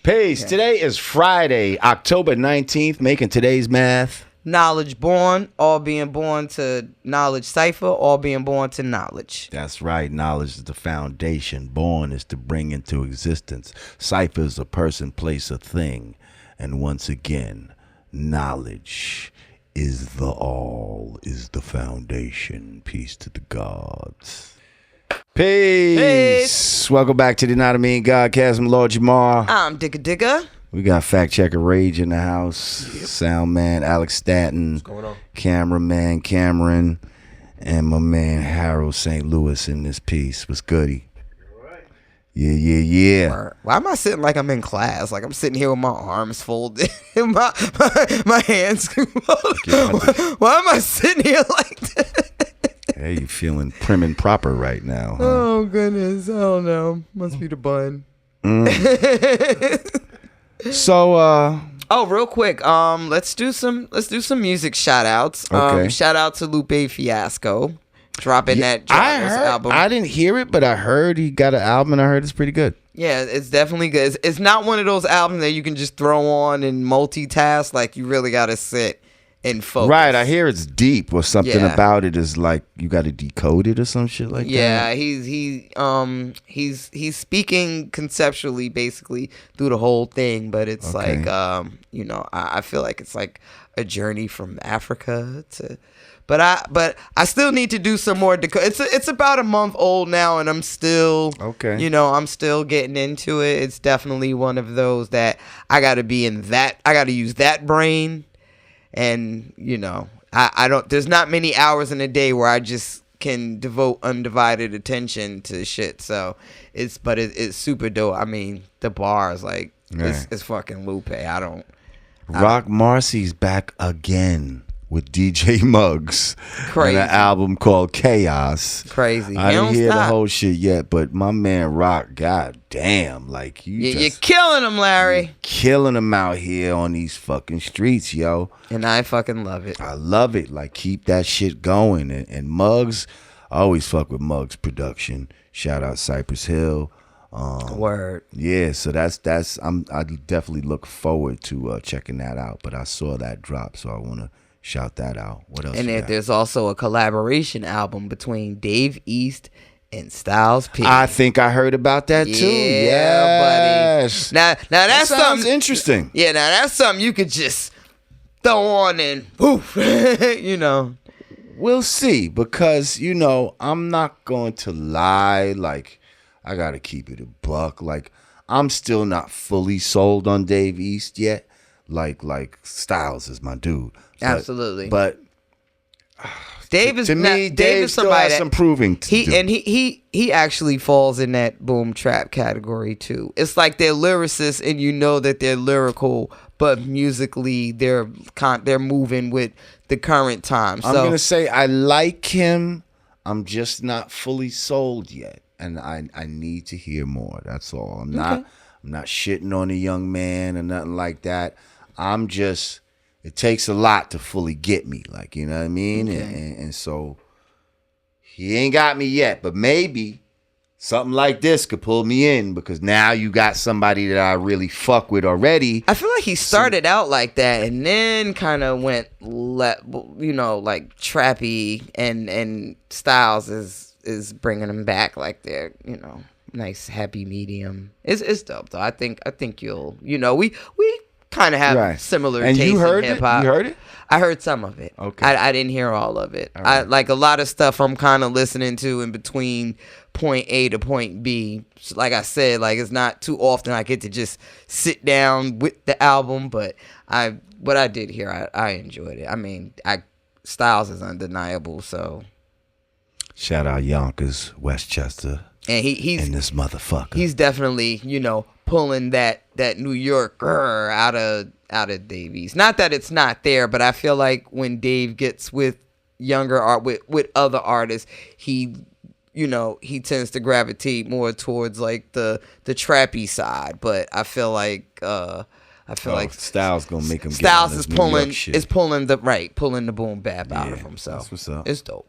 Peace. Today is Friday, October 19th, making today's math. Knowledge born, all being born to knowledge cipher, all being born to knowledge. That's right. Knowledge is the foundation. Born is to bring into existence. Cipher is a person, place, a thing. And once again, knowledge is the all, is the foundation. Peace to the gods. Peace. Welcome back to the Not a Mean Godcast. I'm Lord Jamar. I'm Digga. We got fact checker Rage in the house, sound man Alex Statton, What's going on? Cameraman Cameron, and my man Harold St. Louis in this piece. What's goody? Yeah. Why am I sitting like I'm in class? Like I'm sitting here with my arms folded, my hands folded. Why am I sitting here like that? Hey, you feeling prim and proper right now? Huh? Oh goodness, I don't know. Must be the bun. So, real quick, let's do some music shout outs. Okay. Shout out to Lupe Fiasco dropping that album. I didn't hear it, but I heard he got an album, and I heard it's pretty good. Yeah, it's definitely good. It's not one of those albums that you can just throw on and multitask. Like you really got to sit and focus. Right, I hear it's deep, or something about it is like you got to decode it or some shit like that. Yeah, he's speaking conceptually basically through the whole thing, but it's like I feel like it's like a journey from Africa to. But I still need to do some more decode. It's about a month old now, and I'm still I'm still getting into it. It's definitely one of those that I got to be in that. I got to use that brain. And, I don't, there's not many hours in a day where I just can devote undivided attention to shit. So it's super dope. I mean, the bars, like, it's fucking Lupe. Roc Marciano's back again with DJ Muggs. Crazy. And an album called Chaos. Crazy. I didn't hear the whole shit yet, but my man Roc, god damn, like you're killing him, Larry. You're killing him out here on these fucking streets, yo. And I fucking love it. I love it. Like, keep that shit going. And Muggs, I always fuck with Muggs production. Shout out Cypress Hill. Word. Yeah, so I definitely look forward to checking that out. But I saw that drop, so I want to shout that out. What else? And there's also a collaboration album between Dave East and Styles P. I think I heard about that too. Yeah, buddy. Now that sounds interesting. Yeah, now that's something you could just throw on and poof. We'll see, because I'm not going to lie. Like, I gotta keep it a buck. Like, I'm still not fully sold on Dave East yet. Like Styles is my dude. Absolutely. But Dave is Dave is still somebody has some proving to do. And he actually falls in that boom trap category too. It's like they're lyricists, and that they're lyrical, but musically they're moving with the current time. So I'm gonna say I like him. I'm just not fully sold yet, and I need to hear more. That's all. I'm not shitting on the young man or nothing like that. I'm just. It takes a lot to fully get me, like, you know what I mean? Okay. And so he ain't got me yet, but maybe something like this could pull me in, because now you got somebody that I really fuck with already. I feel like he started out like that and then kind of went, like trappy, and Styles is bringing him back like they're, nice happy medium. It's dope though. I think you'll, we kind of have similar and tastes you heard in hip-hop. You heard it? I heard some of it. Okay. I didn't hear all of it. All right. I like a lot of stuff I'm kind of listening to in between point A to point B. Like I said, like it's not too often I get to just sit down with the album, but what I did hear, I enjoyed it. I mean, Styles is undeniable, so. Shout out Yonkers, Westchester. And he's and this motherfucker. He's definitely, pulling that New York out of Davies. Not that it's not there, but I feel like when Dave gets with younger art with other artists, he tends to gravitate more towards like the trappy side. But I feel like like Styles gonna make him. Styles is pulling the boom bap out of him. So that's what's up. It's dope.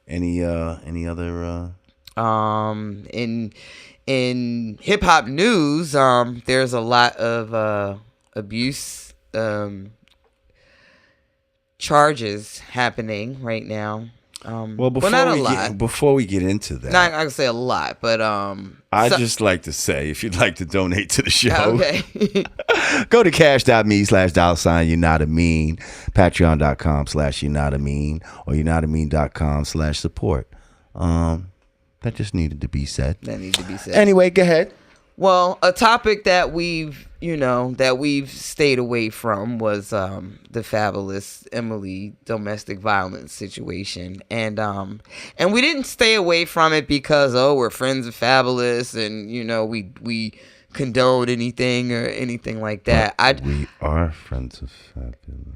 Any other In hip hop news, there's a lot of abuse charges happening right now. Well, before we get into that, not I can say a lot, but I'd just like to say, if you'd like to donate to the show, okay. go to cash.me/$ you're not a mean, patreon.com/you're not a mean, or you're not a mean.com/support. That just needed to be said. Anyway, go ahead. Well, a topic that we've stayed away from was the Fabolous Emily domestic violence situation, and we didn't stay away from it because we're friends of Fabolous and we condone anything or anything like that. We are friends of Fabolous.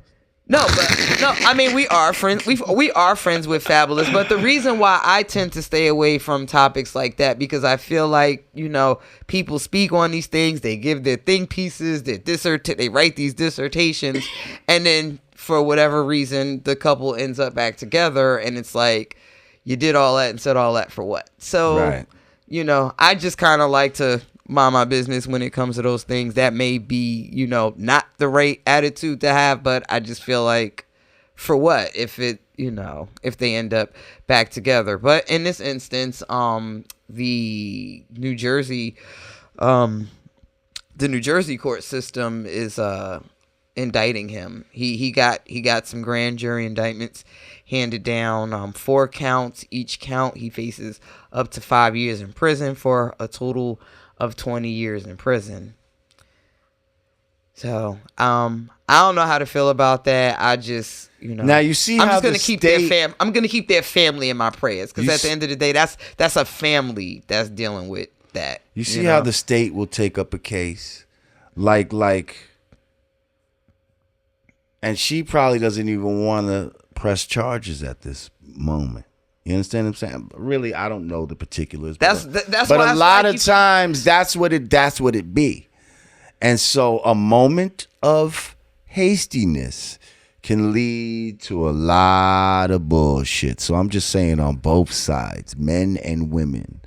I mean, we are friends. We are friends with Fabolous, but the reason why I tend to stay away from topics like that because I feel like people speak on these things, they give their think pieces, they write these dissertations, and then for whatever reason, the couple ends up back together, and it's like you did all that and said all that for what? So, right. I just kind of like to mind my business when it comes to those things. That may be, not the right attitude to have, but I just feel like for what if they end up back together. But in this instance, the New Jersey court system is indicting him. He got some grand jury indictments handed down, 4 counts. Each count he faces up to 5 years in prison for a total of 20 years in prison. So, I don't know how to feel about that. I just, Now you see I'm how just I'm going to keep their family in my prayers because at the end of the day, that's a family that's dealing with that. You see how the state will take up a case like and she probably doesn't even want to press charges at this moment. You understand what I'm saying? Really, I don't know the particulars. That's but a lot of times that's what it be. And so a moment of hastiness can lead to a lot of bullshit. So I'm just saying on both sides, men and women,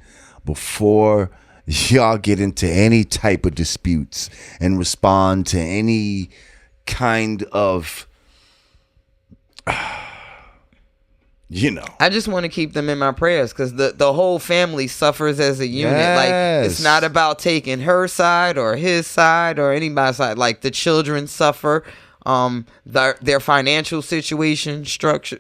before y'all get into any type of disputes and respond to any kind of I just want to keep them in my prayers because the whole family suffers as a unit. Yes. Like, it's not about taking her side or his side or anybody's side. Like, the children suffer. Their financial situation structure,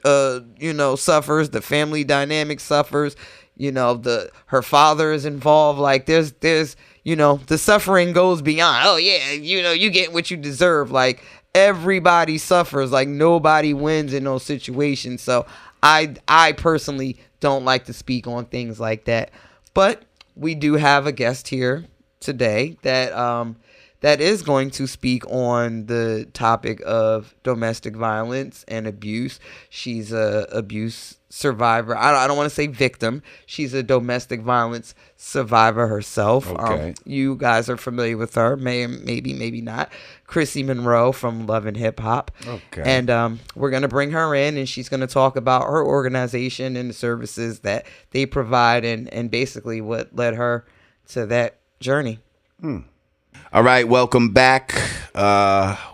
suffers. The family dynamic suffers. Her father is involved. Like, there's the suffering goes beyond. Oh yeah, you get what you deserve. Like, everybody suffers. Like, nobody wins in those situations. So I personally don't like to speak on things like that, but we do have a guest here today that is going to speak on the topic of domestic violence and abuse. She's a abuse survivor. I don't want to say victim. She's a domestic violence survivor herself. Okay. You guys are familiar with her, maybe not. Chrissy Monroe from Love and Hip Hop. Okay. And we're going to bring her in, and she's going to talk about her organization and the services that they provide and basically what led her to that journey. All right, welcome back.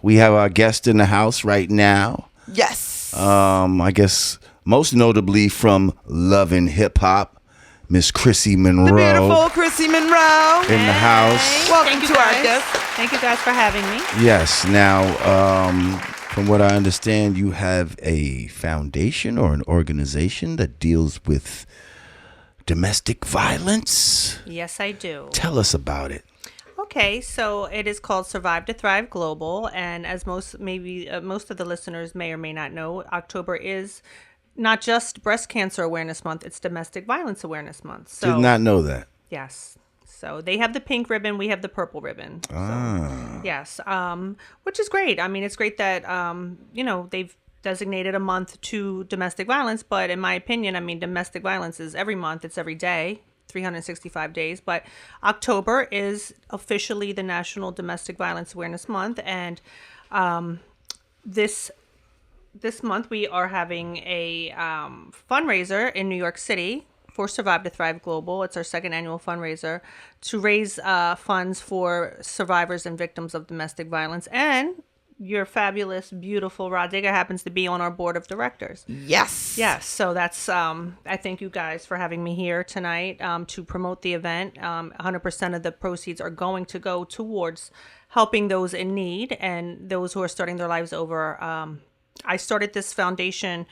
We have our guest in the house right now. Yes. I guess most notably from Love and Hip Hop, Miss Chrissy Monroe. The beautiful Chrissy Monroe in the house. Welcome to our guest. Thank you guys for having me. Yes. Now, from what I understand, you have a foundation or an organization that deals with domestic violence. Yes, I do. Tell us about it. Okay, so it is called Survive to Thrive Global, and as most of the listeners may or may not know, October is not just Breast Cancer Awareness Month, it's Domestic Violence Awareness Month. So, did not know that. Yes. So they have the pink ribbon, we have the purple ribbon. So, yes, which is great. I mean, it's great that, they've designated a month to domestic violence, but in my opinion, I mean, domestic violence is every month, it's every day. 365 days, but October is officially the National Domestic Violence Awareness Month, and this month we are having a fundraiser in New York City for Survive to Thrive Global. It's our second annual fundraiser to raise funds for survivors and victims of domestic violence. And your fabulous, beautiful Rod Digger happens to be on our board of directors. Yes. Yes. So that's, I thank you guys for having me here tonight to promote the event. 100% of the proceeds are going to go towards helping those in need and those who are starting their lives over. I started this foundation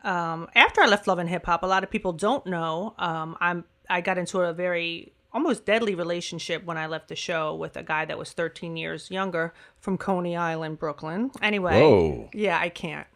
after I left Love and Hip Hop. A lot of people don't know. I got into a very almost deadly relationship when I left the show with a guy that was 13 years younger from Coney Island, Brooklyn. Anyway, Whoa. Yeah, I can't.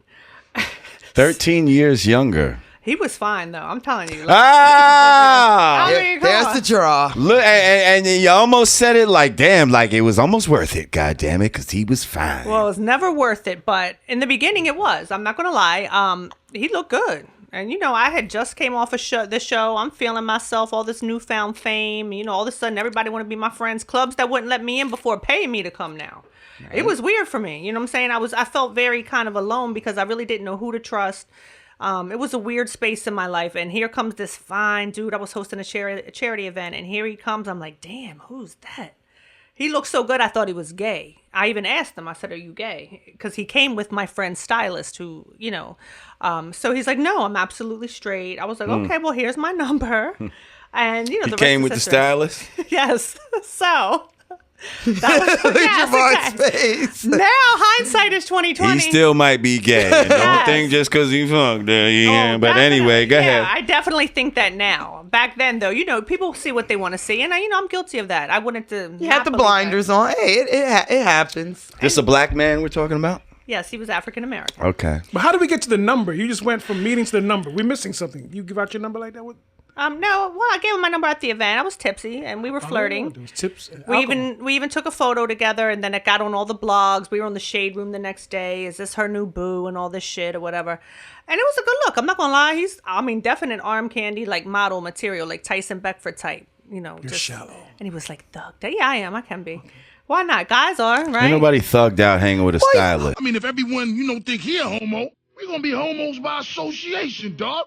13 years younger. He was fine though. I'm telling you. Ah! I mean, come There's on. the draw. Look, and you almost said it like, damn, like it was almost worth it. God damn it, because he was fine. Well, it was never worth it, but in the beginning it was. I'm not gonna lie. He looked good. And, you know, I had just came off this show. I'm feeling myself, all this newfound fame. You know, all of a sudden, everybody want to be my friends. Clubs that wouldn't let me in before paying me to come now. Right. It was weird for me. You know what I'm saying? I felt very kind of alone because I really didn't know who to trust. It was a weird space in my life. And here comes this fine dude. I was hosting a charity event. And here he comes. I'm like, damn, who's that? He looked so good, I thought he was gay. I even asked him, I said, are you gay? Because he came with my friend's stylist who, you know. So he's like, no, I'm absolutely straight. I was like, okay, well, here's my number. And, you know, he came with the stylist? Yes. So that was Jamar's face. Now hindsight is 2020. He still might be gay. And don't think just because he fucked there, but anyway, go ahead. I definitely think that now. Back then, though, you know, people see what they want to see, and I'm guilty of that. I wanted to. You had the blinders on. Hey, it happens. This a black man we're talking about? Yes, he was African American. Okay. But how did we get to the number? You just went from meeting to the number. We're missing something. You give out your number like that? What? No, well, I gave him my number at the event. I was tipsy, and we were flirting. There was tips and We alcohol. even took a photo together, and then it got on all the blogs. We were on the Shade Room the next day. Is this her new boo and all this shit or whatever? And it was a good look. I'm not gonna lie. He's, definite arm candy, like model material, like Tyson Beckford type. You know, You're shallow. And he was like, "Thug." Yeah, I am. I can be. Why not? Guys are right. Ain't nobody thugged out hanging with a stylist. I mean, if everyone, think he a homo, we're gonna be homos by association, dog.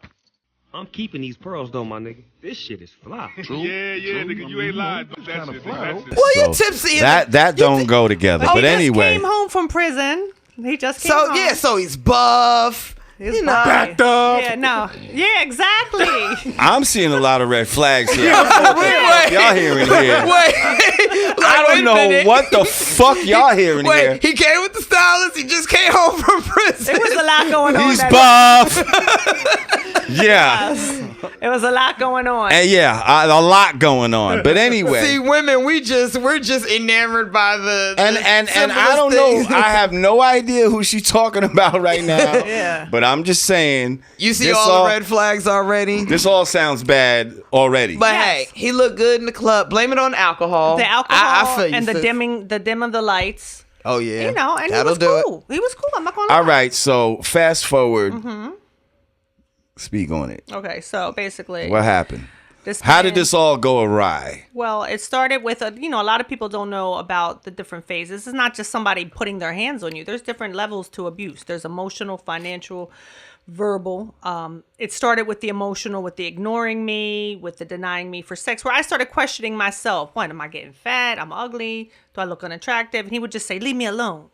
I'm keeping these pearls though, my nigga. This shit is fly. True. Yeah, nigga, you ain't lying. That's it. Well, you tipsy. That don't go together. But he anyway. just came home from prison. He just came home. So he's buff. He's Backed up. Yeah, no. Yeah, exactly. I'm seeing a lot of red flags here. Wait. Y'all hearing here. I don't know what the fuck y'all hearing here. He came with the stylist. He just came home from prison. There was a lot going on. He's buff. Yeah. It was a lot going on. And yeah, a lot going on. But anyway. See, women, we're just enamored by the And I don't know. I have no idea who she's talking about right now. Yeah. But I'm just saying. You see all the red flags already? This all sounds bad already. But Yes. hey, he looked good in the club. Blame it on alcohol. The alcohol I feel you, and the sis. dim of the lights. Oh yeah. You know, and That'll he was cool. He was cool. I'm not gonna lie. All right. So fast forward. Speak on it. Okay, so basically, What happened? How How did this all go awry? Well, it started with a lot of people don't know about the different phases. It's not just somebody putting their hands on you. There's different levels to abuse. There's emotional, financial, verbal. It started with the emotional, with the ignoring me, with the denying me for sex, where I started questioning myself. What, am I getting fat? I'm ugly? Do I look unattractive? And he would just say, leave me alone.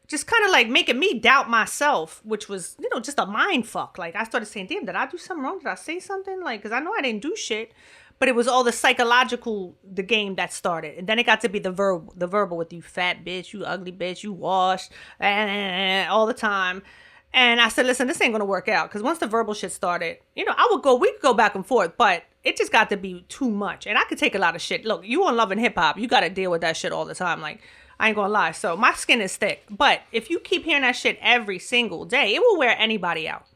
Just kind of like making me doubt myself, which was, just a mind fuck. Like I started saying, damn, did I do something wrong? Did I say something? Like, because I know I didn't do shit. But it was all the psychological, the game that started. And then it got to be the verbal with you fat bitch, you ugly bitch, you washed, all the time. And I said, listen, this ain't going to work out. Because once the verbal shit started, we could go back and forth. But it just got to be too much. And I could take a lot of shit. Look, you on Love and Hip Hop, you got to deal with that shit all the time. Like, I ain't gonna lie. So my skin is thick. But if you keep hearing that shit every single day, it will wear anybody out.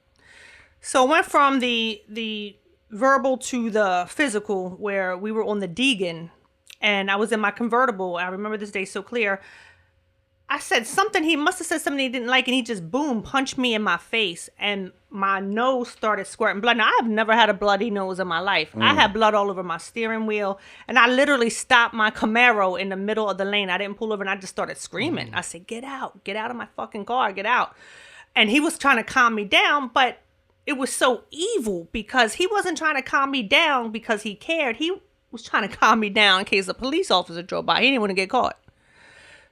So it went from the verbal to the physical, where we were on the Deegan and I was in my convertible. I remember this day so clear. I said something, he must have said something he didn't like, and he just boom, punched me in my face, and my nose started squirting blood. Now, I've never had a bloody nose in my life. I had blood all over my steering wheel, and I literally stopped my Camaro in the middle of the lane. I didn't pull over, and I just started screaming. I said, get out of my fucking car, get out. And he was trying to calm me down, but it was so evil because he wasn't trying to calm me down because he cared. He was trying to calm me down in case a police officer drove by. He didn't want to get caught.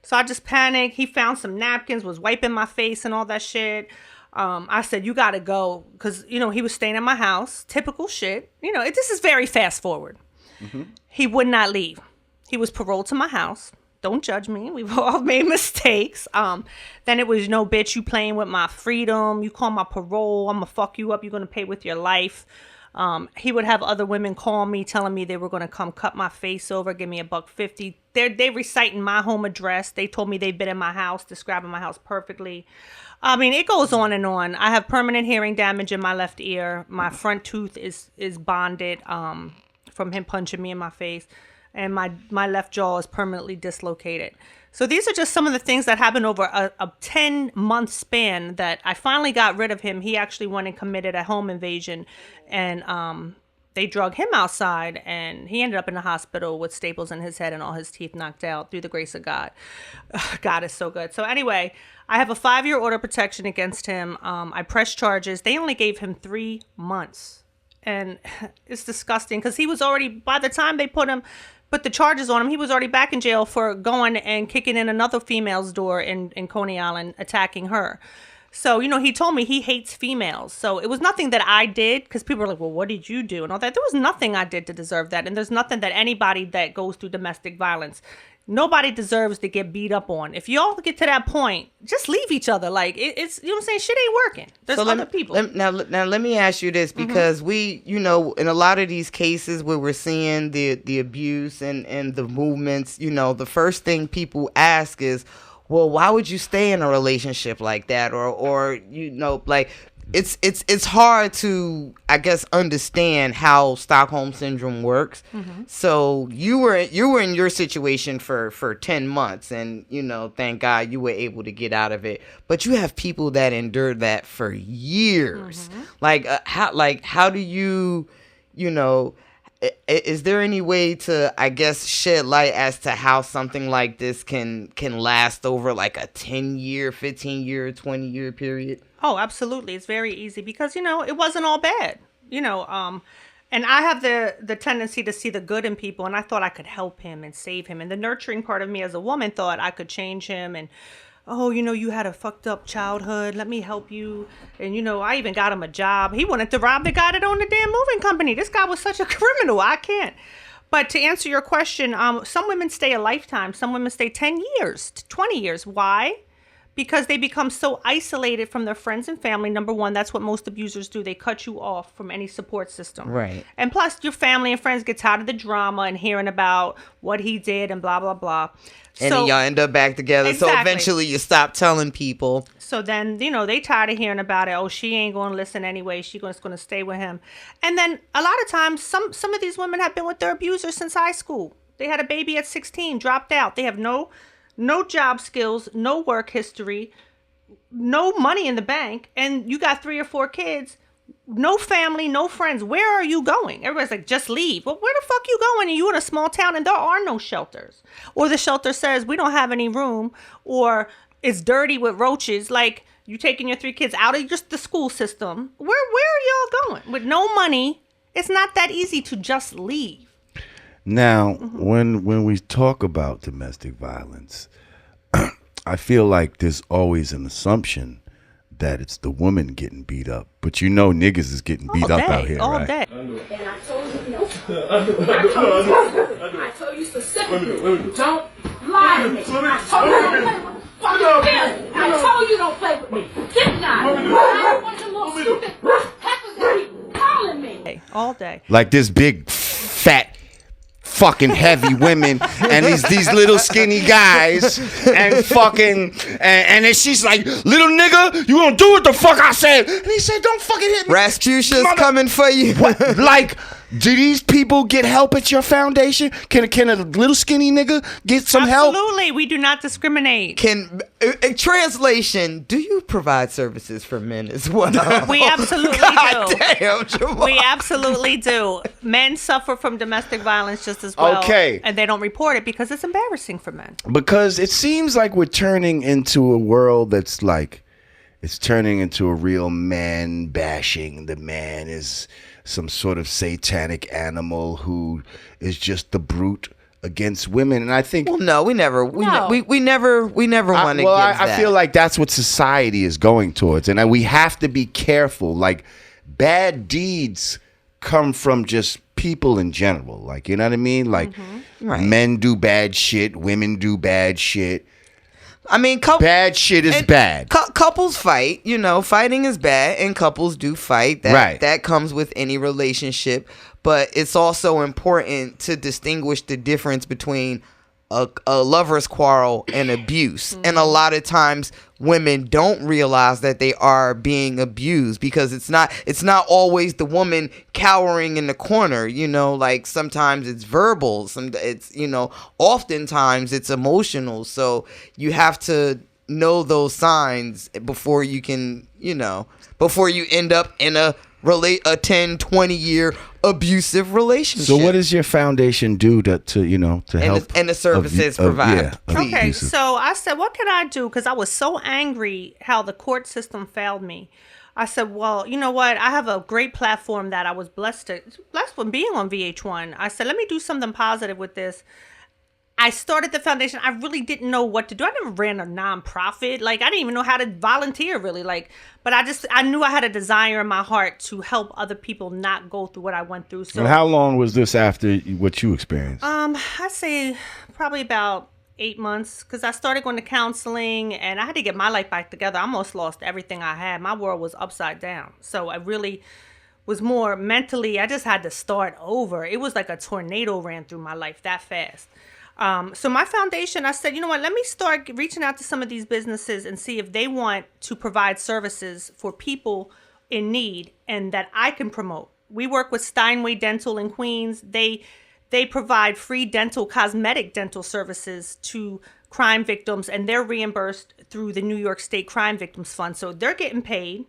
So I just panicked. He found some napkins, was wiping my face and all that shit. I said, you got to go. Because, you know, he was staying in my house. Typical shit. You know, this is very fast forward. Mm-hmm. He would not leave. He was paroled to my house. Don't judge me. We've all made mistakes. Then it was, no, bitch, you playing with my freedom. You call my parole. I'm going to fuck you up. You're going to pay with your life. He would have other women call me, telling me they were going to come cut my face over, give me $150. They reciting my home address. They told me they've been in my house, describing my house perfectly. I mean, it goes on and on. I have permanent hearing damage in my left ear. My front tooth is bonded from him punching me in my face. And my left jaw is permanently dislocated. So these are just some of the things that happened over a 10-month span that I finally got rid of him. He actually went and committed a home invasion, and they drug him outside, and he ended up in the hospital with staples in his head and all his teeth knocked out through the grace of God. God is so good. So anyway, I have a 5-year order of protection against him. I pressed charges. They only gave him 3 months. And it's disgusting because he was already, by the time they put the charges on him, he was already back in jail for going and kicking in another female's door in Coney Island, attacking her. So, you know, he told me he hates females. So it was nothing that I did, because people were like, well, what did you do? And all that. There was nothing I did to deserve that. And there's nothing that anybody that goes through domestic violence, nobody deserves to get beat up on. If y'all get to that point, just leave each other. Like, it's, you know what I'm saying? Shit ain't working. There's other people. Now, let me ask you this, because we, you know, in a lot of these cases where we're seeing the abuse and the movements, you know, the first thing people ask is, well, why would you stay in a relationship like that? Or you know, like, it's hard to, I guess, understand how Stockholm Syndrome works. Mm-hmm. So you were in your situation for 10 months, and, you know, thank God you were able to get out of it. But you have people that endured that for years. Mm-hmm. How do you, you know, is there any way to, I guess, shed light as to how something like this can last over like a 10-year, 15-year, 20-year period? Oh, absolutely. It's very easy because, you know, it wasn't all bad, you know, and I have the tendency to see the good in people, and I thought I could help him and save him. And the nurturing part of me as a woman thought I could change him, and, oh, you know, you had a fucked up childhood. Let me help you. And, you know, I even got him a job. He wanted to rob the guy that owned the damn moving company. This guy was such a criminal. I can't. But to answer your question, some women stay a lifetime. Some women stay 10 years, 20 years. Why? Because they become so isolated from their friends and family. Number one, that's what most abusers do. They cut you off from any support system. Right. And plus, your family and friends get tired of the drama and hearing about what he did and blah, blah, blah. And then y'all end up back together. Exactly. So eventually you stop telling people. So then, you know, they tired of hearing about it. Oh, she ain't going to listen anyway. She's going to stay with him. And then a lot of times, some of these women have been with their abuser since high school. They had a baby at 16, dropped out. They have no job skills, no work history, no money in the bank, and you got 3 or 4 kids, no family, no friends. Where are you going? Everybody's like, just leave. Well, where the fuck you going? And you in a small town and there are no shelters. Or the shelter says, we don't have any room, or it's dirty with roaches. Like, you taking your 3 kids out of just the school system. Where are y'all going? With no money, it's not that easy to just leave. Now, when we talk about domestic violence, I feel like there's always an assumption that it's the woman getting beat up. But you know niggas is getting beat up out here, all right? day. And I told you no. I told you specifically, don't lie to me. I told you don't play with me. Get down. I don't want some little stupid heifers that keep calling me. All day. Like this big, fat, fucking heavy women and these little skinny guys and fucking and then she's like, little nigga, you gonna do what the fuck I said? And he said, don't fucking hit me. Rasputin's coming for you. What? Like, do these people get help at your foundation? Can a little skinny nigga get some help? Absolutely, we do not discriminate. Translation, do you provide services for men as well? We absolutely God do. Damn, Jamar. We absolutely do. Men suffer from domestic violence just as well. Okay. And they don't report it because it's embarrassing for men. Because it seems like we're turning into a world that's like, it's turning into a real man bashing. The man is some sort of satanic animal who is just the brute against women. And I think, well, no, we never want to give I that. feel like that's what society is going towards, and we have to be careful. Like, bad deeds come from just people in general. Like, you know what I mean? Like, men do bad shit, women do bad shit. I mean, bad shit is bad. Couples fight, fighting is bad, and couples do fight. That comes with any relationship. But it's also important to distinguish the difference between a lover's quarrel and abuse. And a lot of times women don't realize that they are being abused, because it's not always the woman cowering in the corner, like sometimes it's verbal, oftentimes it's emotional. So you have to know those signs before you can, before you end up in a 10-20 year abusive relationship. So what does your foundation do to help and the services provide? Okay, so I said, what can I do? Because I was so angry how the court system failed me. I said, well, you know what? I have a great platform that I was blessed with being on VH1. I said, let me do something positive with this. I started the foundation. I really didn't know what to do. I never ran a nonprofit. Like, I didn't even know how to volunteer, really. Like, but I knew I had a desire in my heart to help other people not go through what I went through. So, and how long was this after what you experienced? I'd say probably about 8 months, because I started going to counseling and I had to get my life back together. I almost lost everything I had. My world was upside down. So I really was more mentally, I just had to start over. It was like a tornado ran through my life that fast. So my foundation, I said, you know what, let me start reaching out to some of these businesses and see if they want to provide services for people in need and that I can promote. We work with Steinway Dental in Queens. They provide free cosmetic dental services to crime victims, and they're reimbursed through the New York State Crime Victims Fund. So they're getting paid.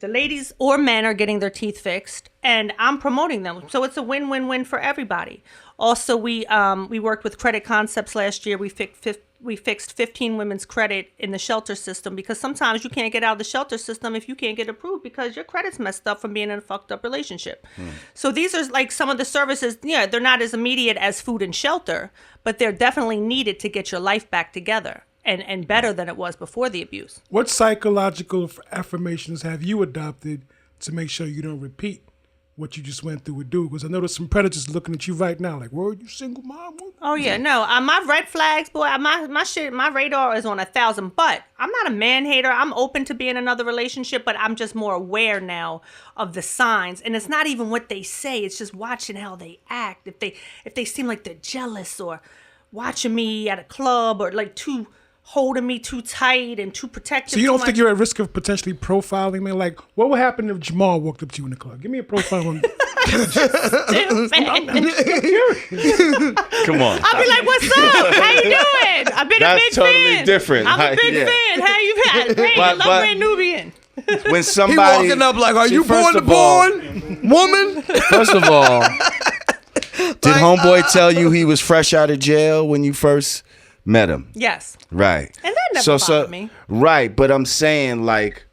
The ladies or men are getting their teeth fixed, and I'm promoting them. So it's a win-win-win for everybody. Also, we worked with Credit Concepts last year. We fixed 15 women's credit in the shelter system, because sometimes you can't get out of the shelter system if you can't get approved because your credit's messed up from being in a fucked up relationship. So these are like some of the services. Yeah, they're not as immediate as food and shelter, but they're definitely needed to get your life back together and better than it was before the abuse. What psychological affirmations have you adopted to make sure you don't repeat what you just went through with dude? Because I know there's some predators looking at you right now like, were you single, mom? Oh yeah, no, my red flags, boy, my radar is on 1,000. But I'm not a man hater. I'm open to being in another relationship, but I'm just more aware now of the signs. And it's not even what they say; it's just watching how they act. If they seem like they're jealous, or watching me at a club, or like holding me too tight and too protective. So you don't think you're at risk of potentially profiling me? Like, what would happen if Jamar walked up to you in the club? Give me a profile on. Come on. I'll be like, "What's up? How you doing? I've been a big totally fan. Different. I'm a big fan. How you been? Great. I love Brand Nubian." When somebody he walking up like, "Are you born to born woman?" First of all, did homeboy tell you he was fresh out of jail when you first met him? Yes. Right. And that never bothered me. Right, but I'm saying, like,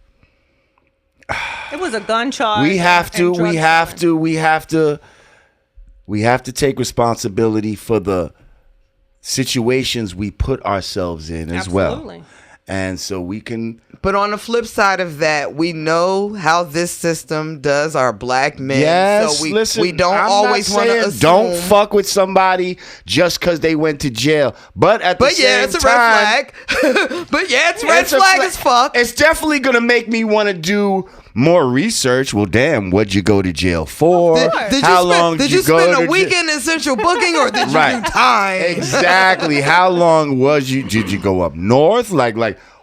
it was a gun charge. We have to take responsibility for the situations we put ourselves in as well. And so we can. But on the flip side of that, we know how this system does our black men. Yes, so we don't always want to assume. Don't fuck with somebody just because they went to jail. But at the same time, it's a red flag. But yeah, it's red flag as fuck. It's definitely gonna make me want to do more research. Well, damn, what'd you go to jail for? Did you spend a weekend in central booking, or did you do time? Exactly. How long did you go up north? Like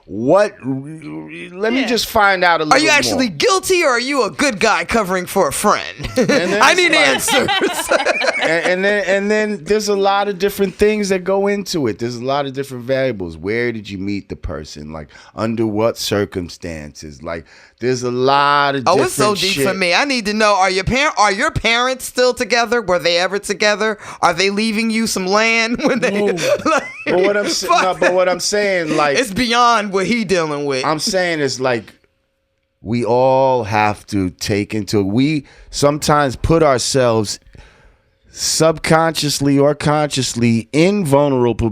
what? Let me just find out a little more. Are you actually guilty, or are you a good guy covering for a friend? I need answers. and then there's a lot of different things that go into it. There's a lot of different variables. Where did you meet the person? Like, under what circumstances? Like, there's a lot of different it's so deep shit. for me. I need to know, are your parents still together? Were they ever together? Are they leaving you some land when they But what I'm saying, like, it's beyond what he dealing with. I'm saying is like, we all have to we sometimes put ourselves subconsciously or consciously in vulnerable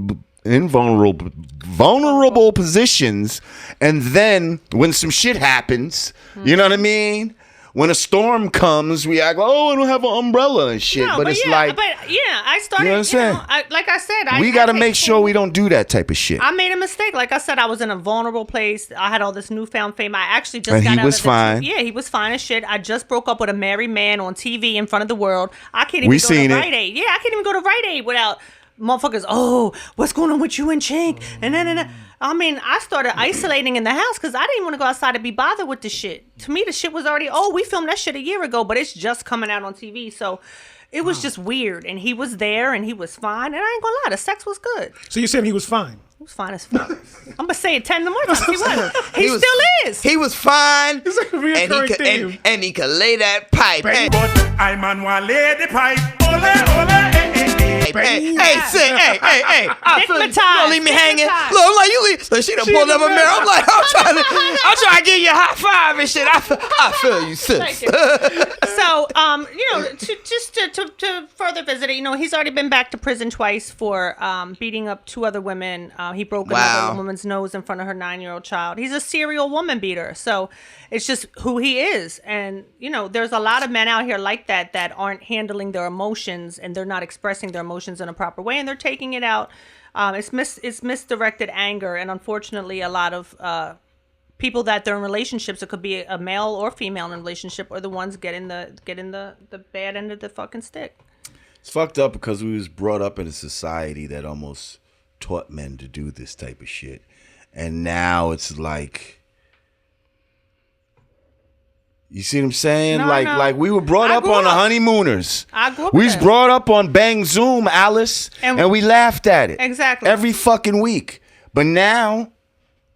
positions, and then when some shit happens, you know what I mean? When a storm comes, we act, oh, I don't have an umbrella and shit. No, but it's I started, you know what I'm saying? Like I said, we got to make sure we don't do that type of shit. I made a mistake. Like I said, I was in a vulnerable place. I had all this newfound fame. I actually just And got he out was of the fine. Yeah, he was fine as shit. I just broke up with a married man on TV in front of the world. I can't even We go seen to it. Rite Aid. Yeah, I can't even go to Rite Aid without motherfuckers. Oh, what's going on with you and Chink? And then. I mean, I started isolating in the house because I didn't even want to go outside to be bothered with the shit. To me, the shit was already, we filmed that shit a year ago, but it's just coming out on TV. So it was just weird. And he was there and he was fine. And I ain't gonna lie, the sex was good. So you're saying he was fine? He was fine as fuck. I'm gonna say it 10 more times. He was. He still is. He was fine. It's like a reoccurring theme. And he could lay that pipe. But I man want lay the pipe. Ole, ole, Hey, I feel you. Dickmatized, Don't leave me hanging. dickmatized. Look, I'm like, you leave. So she done pulled up a mirror. I'm like, I'm trying to give you a high five and shit. I feel you, sis. Thank you. So, to further visit it, he's already been back to prison twice for beating up 2 other women. He broke another woman's nose in front of her 9-year-old child. He's a serial woman beater. So it's just who he is. And, there's a lot of men out here like that aren't handling their emotions and they're not expressing their emotions in a proper way and they're taking it out. It's misdirected anger. And unfortunately, a lot of people that they're in relationships, it could be a male or female in a relationship, are the ones getting the bad end of the fucking stick. It's fucked up because we was brought up in a society that almost taught men to do this type of shit. And now it's like, you see what I'm saying? No, like we were brought I up grew on the up. Honeymooners. I grew up We with was that. brought up on Bang Zoom, Alice, and we laughed at it. Exactly. Every fucking week. But now,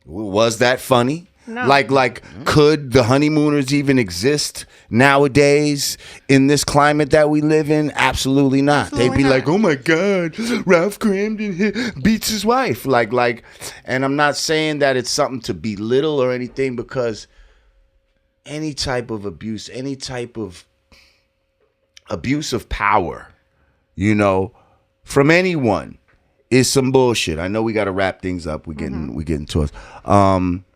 was that funny? No. Like, could the Honeymooners even exist nowadays in this climate that we live in? Absolutely not. They'd be like, oh my God, Ralph Cramden beats his wife. Like, and I'm not saying that it's something to belittle or anything, because any type of abuse, any type of abuse of power, from anyone is some bullshit. I know we got to wrap things up. We're getting to us.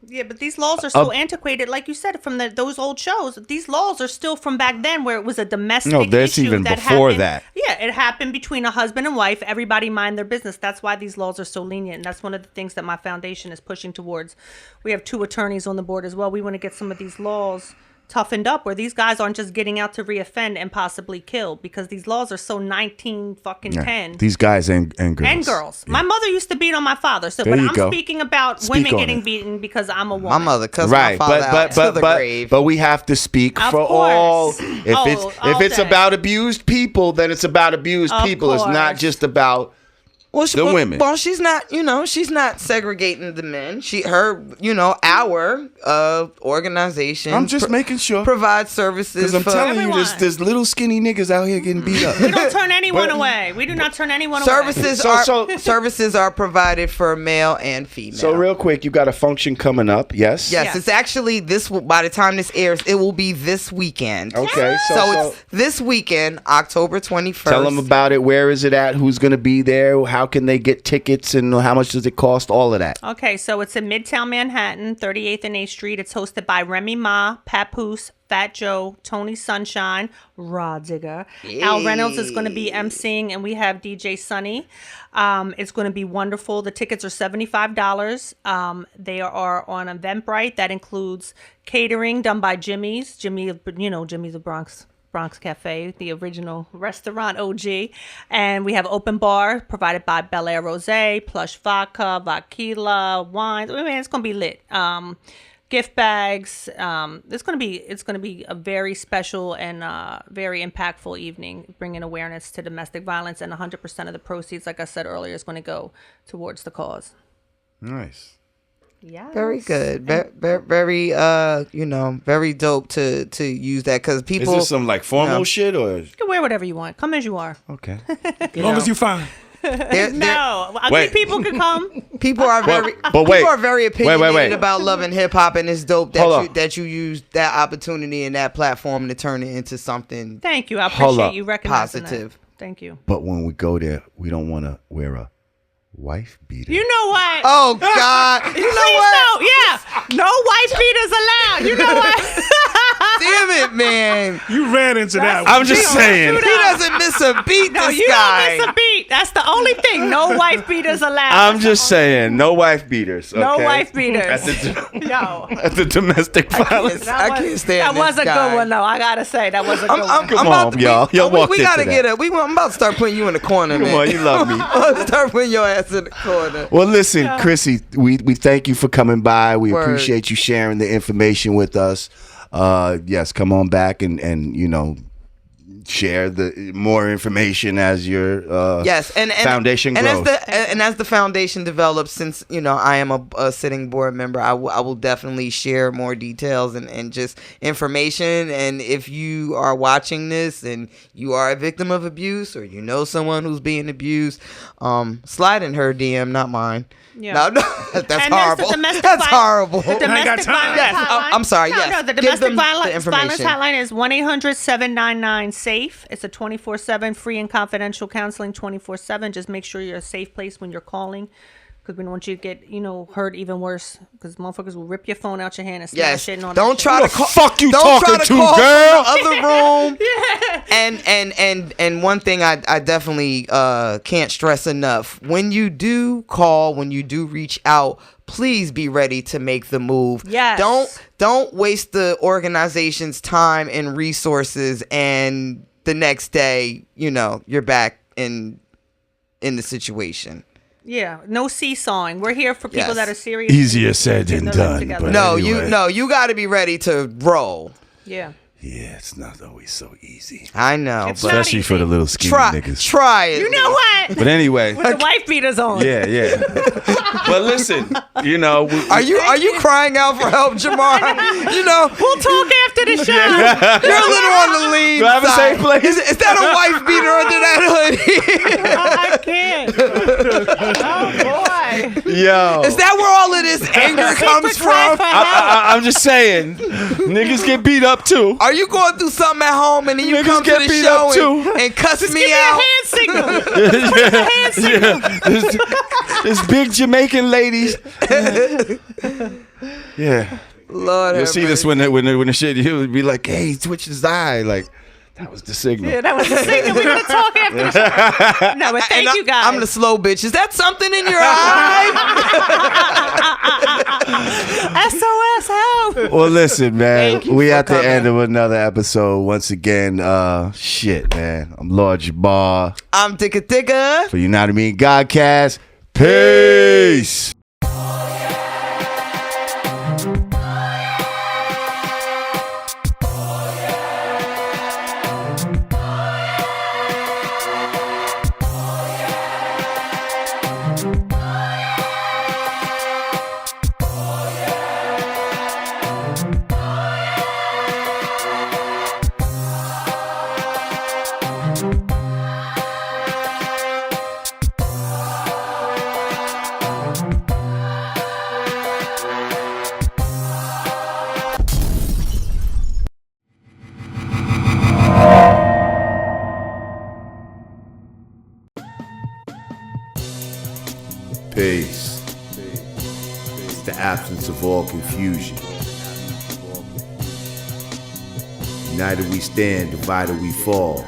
Yeah, but these laws are so antiquated, like you said, from those old shows. These laws are still from back then, where it was a domestic issue. No, that's even before that. Yeah, it happened between a husband and wife. Everybody mind their business. That's why these laws are so lenient, and that's one of the things that my foundation is pushing towards. We have 2 attorneys on the board as well. We want to get some of these laws toughened up, where these guys aren't just getting out to reoffend and possibly kill, because these laws are so 10. These guys and girls. And girls. Yeah. My mother used to beat on my father. So, There but you I'm go. speaking about Speak women on getting it. beaten because I'm a woman. My mother cussed Right, my father out to the grave. but we have to speak Of for course. all. If all it's day. about abused people, then it's about abused Of people. It's not course. just about the women. Well, she's not, she's not segregating the men. Our organization. I'm just making sure. Provides services Because I'm for telling you, everyone. there's little skinny niggas out here getting beat up. We don't turn anyone But- away. We do not turn anyone services away. services are provided for male and female. So real quick, you got a function coming up, yes? Yes, it's actually by the time this airs, it will be this weekend. Okay, So it's this weekend, October 21st. Tell them about it. Where is it at? Who's going to be there? How can they get tickets? And how much does it cost? All of that. Okay, so it's in Midtown Manhattan, 38th and 8th Street. It's hosted by Remy Ma, Papoose, Fat Joe, Tony Sunshine, Rod Digger. Al Reynolds is going to be emceeing, and we have DJ Sunny. It's going to be wonderful. The tickets are $75. They are on Eventbrite. That includes catering done by Jimmy's. Jimmy's the Bronx Cafe, the original restaurant OG. And we have open bar provided by Bel Air Rosé, Plush Vodka, Vaquila, wines. I mean, it's going to be lit. gift bags. It's gonna be a very special and very impactful evening, bringing awareness to domestic violence, and 100% of the proceeds, like I said earlier, is going to go towards the cause. Nice. Yeah. Very good. Very very dope to use that, because people. Is this some like formal shit or? You can wear whatever you want. Come as you are. Okay. As long as you fine. No, ugly people can come. People are very, but wait. people are very opinionated Wait. about love and hip hop, and it's dope that you use that opportunity and that platform to turn it into something. Thank you. I Hold appreciate up. you recognizing Positive. that. Thank you. But when we go there, we don't want to wear a wife beater. You know what? Oh God! You know Please what? don't. Yeah. No wife beaters allowed. You know what? Damn it, man! You ran into that. I'm just saying. He doesn't miss a beat. No, this you guy. don't miss a beat. That's the only thing. No wife beaters allowed. I'm just saying, no wife beaters. No okay? wife beaters. At Yo. the domestic violence. I can't stand That was this a guy. good one, though. I gotta say, that was a good one. Come on, y'all. Y'all walked we gotta into get that. it. I'm about to start putting you in the corner, man. Come on, you love me. I'm gonna start putting your ass in the corner. Well, listen, Chrissy, we thank you for coming by. We Word. appreciate you sharing the information with us. Yes, come on back and share the more information as your foundation grows. As the foundation develops, since I am a sitting board member, I will definitely share more details and just information. And if you are watching this and you are a victim of abuse, or you know someone who's being abused, slide in her DM, not mine. Yeah. No, that's And horrible. there's the domestic That's horrible. The domestic violence Yes, hotline. I'm sorry. No, Yes, no, the Give domestic them the violence information. hotline is 1-800-799-SAFE. It's a 24/7 free and confidential counseling 24/7. Just make sure you're a safe place when you're calling, because we don't want you to get hurt even worse, because motherfuckers will rip your phone out your hand and smash it. And all Don't that try Who to the call. fuck you don't talking try to to, call girl? From the other room. And one thing I definitely can't stress enough: when you do call, when you do reach out, please be ready to make the move. Yes. Don't waste the organization's time and resources, and the next day, you're back in the situation. Yeah, no seesawing. We're here for people Yes. that are serious. Easier said than Get their life done. together. But No, anyway. you got to be ready to roll. Yeah. Yeah, it's not always so easy. I know, It's but not Especially for the little skinny try niggas. it. You know what? But anyway. With the wife beaters on. Yeah. But listen, Are you crying out for help, Jamar? We'll talk after the show. You're a little on the lean Do I have a side. safe place? Is that a wife beater under that hoodie? I can't. Oh boy. Yo. Is that where all of this anger comes from? I'm just saying, niggas get beat up too. Are you going through something at home and then you Niggas come to get the beat show up, too. and cuss Give me me a out? hand signal. This big Jamaican ladies. Yeah. Lord, You'll have see this mercy. when the shit, he'll be like, hey, twitch his eye. Like, that was the signal. Yeah, that was the signal. We're gonna talk after the show. No, but thank you guys. I'm the slow bitch. Is that something in your eye? SOS help. Well, listen, man. Thank you We for at the coming. end of another episode. Once again, shit, man. I'm Lord Jamar I'm Ticka. for United Me and Godcast. Peace. Peace. It's the absence of all confusion. United we stand, divided we fall.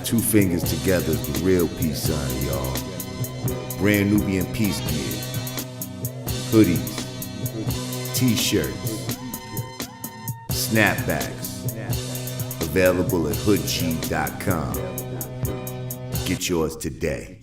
Two fingers together is the real peace sign, y'all. Brand Nubian peace gear. Hoodies. T-shirts. Snapbacks. Available at hoodcheap.com. Get yours today.